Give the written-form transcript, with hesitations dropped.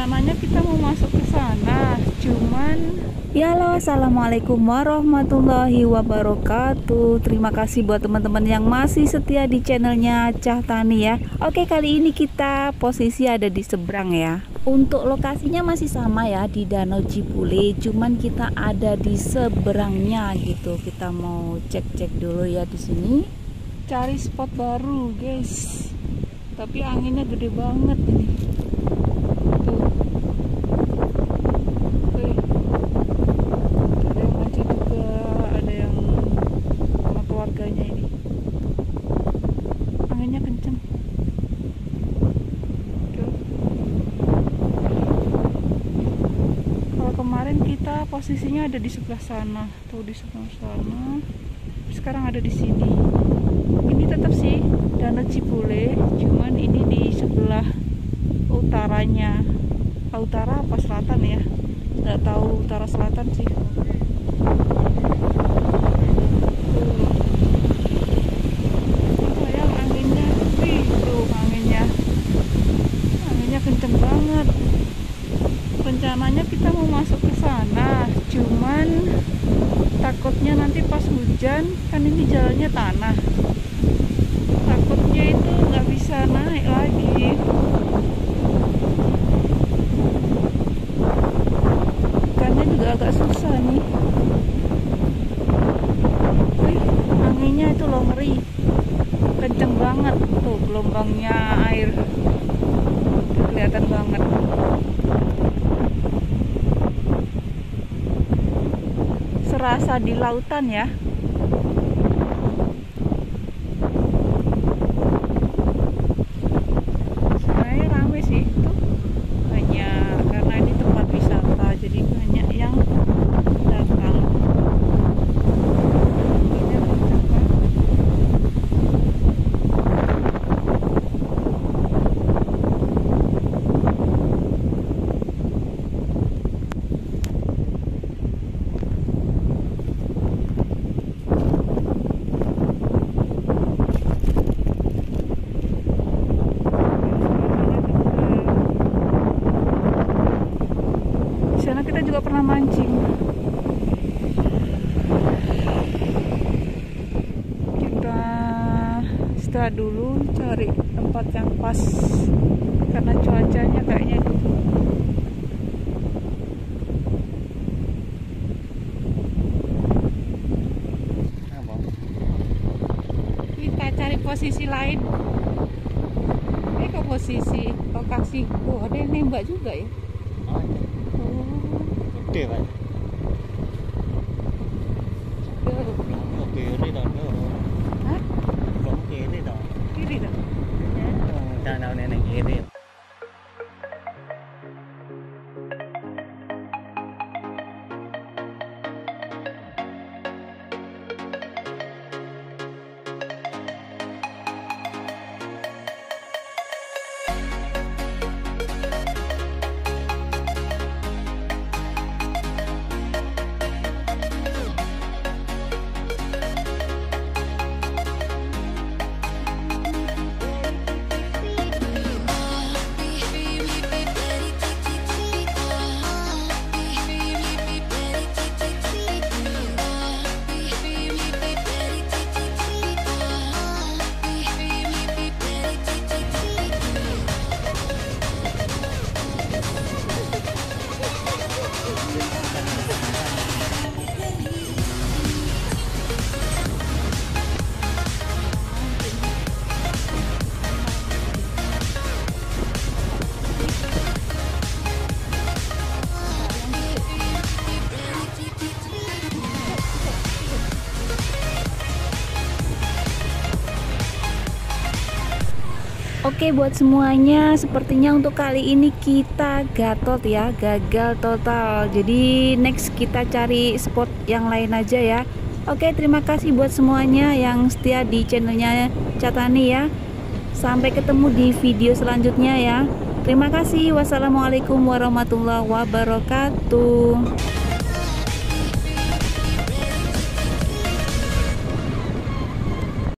rencananya kita mau masuk ke sana, cuman Ya halo, assalamualaikum warahmatullahi wabarakatuh. Terima kasih buat teman-teman yang masih setia di channelnya Cah Tani ya. Oke, kali ini kita posisi ada di seberang ya. Untuk lokasinya masih sama ya, di Danau Cipule, cuman kita ada di seberangnya gitu. Kita mau cek-cek dulu ya di sini. cari spot baru guys, tapi anginnya gede banget ini. Tuh. Wih. Ada yang maju juga, ada yang sama keluarganya ini. Anginnya kenceng. Tuh. Kalau kemarin kita posisinya ada di sebelah sana, tuh di sebelah sana. Sekarang ada di sini. Ini tetap sih Danau Cipule, cuman ini di sebelah utaranya. Utara apa selatan ya? Nggak tahu utara selatan sih. Sayang anginnya, wih tuh anginnya kenceng banget. Rencananya kita mau masuk ke sana, cuman takutnya nanti pas hujan, kan ini jalannya tanah, takutnya itu nggak bisa naik lagi. Ikannya juga agak susah nih. Wih, anginnya itu loh ngeri, kenceng banget tuh gelombangnya air, tuh, kelihatan banget. Serasa di lautan ya. Sebenarnya rame sih tuh, banyak karena ini tempat wisata, jadi banyak yang datang. Ini kenceng banget. Di sana kita juga pernah mancing. Kita start dulu cari tempat yang pas karena cuacanya kayaknya kita cari posisi lain. Ke posisi lokasi. Oh, ada yang nembak juga ya. Gede Pak. Oh, Kiri dong. hah? Kok kiri dong. Kiri dong. Danau nenek kiri. Oke, buat semuanya, sepertinya untuk kali ini kita gatot ya, gagal total. Jadi next kita cari spot yang lain aja ya. Oke, terima kasih buat semuanya yang setia di channelnya Cah Tani ya. Sampai ketemu di video selanjutnya ya. Terima kasih. Wassalamualaikum warahmatullahi wabarakatuh.